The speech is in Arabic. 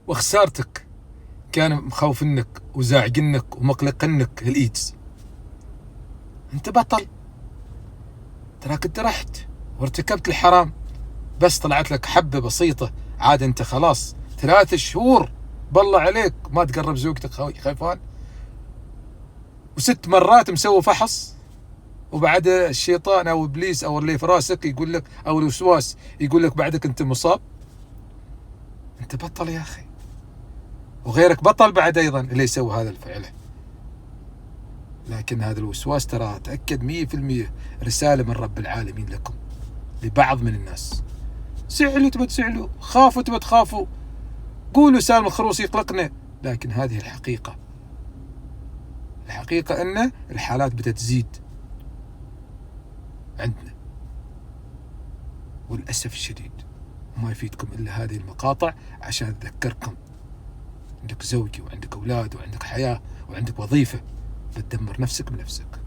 وخسارتك كان مخوفنك وزاعجنك ومقلقنك الإيدز، أنت بطل. تراك أنت رحت وارتكبت الحرام، بس طلعت لك حبة بسيطة، عاد أنت خلاص 3 شهور بالله عليك ما تقرب زوجتك خايفان، و6 مرات مسوي فحص، وبعد الشيطان أو إبليس أو اللي في راسك يقول لك، أو الوسواس يقول لك بعدك أنت مصاب. أنت بطل يا أخي، وغيرك بطل بعد أيضا اللي يسوي هذا الفعله. لكن هذا الوسواس ترى تأكد 100% رسالة من رب العالمين لكم، لبعض من الناس. سعلوا تبى تسعلوا، خافوا تبى تخافوا، قولوا سالم الخروص يقلقنا، لكن هذه الحقيقة. الحقيقة أن الحالات بتزيد عندنا، والأسف الشديد ما يفيدكم إلا هذه المقاطع عشان أذكركم عندك زوجي وعندك أولاد وعندك حياة وعندك وظيفة، بتدمر نفسك بنفسك.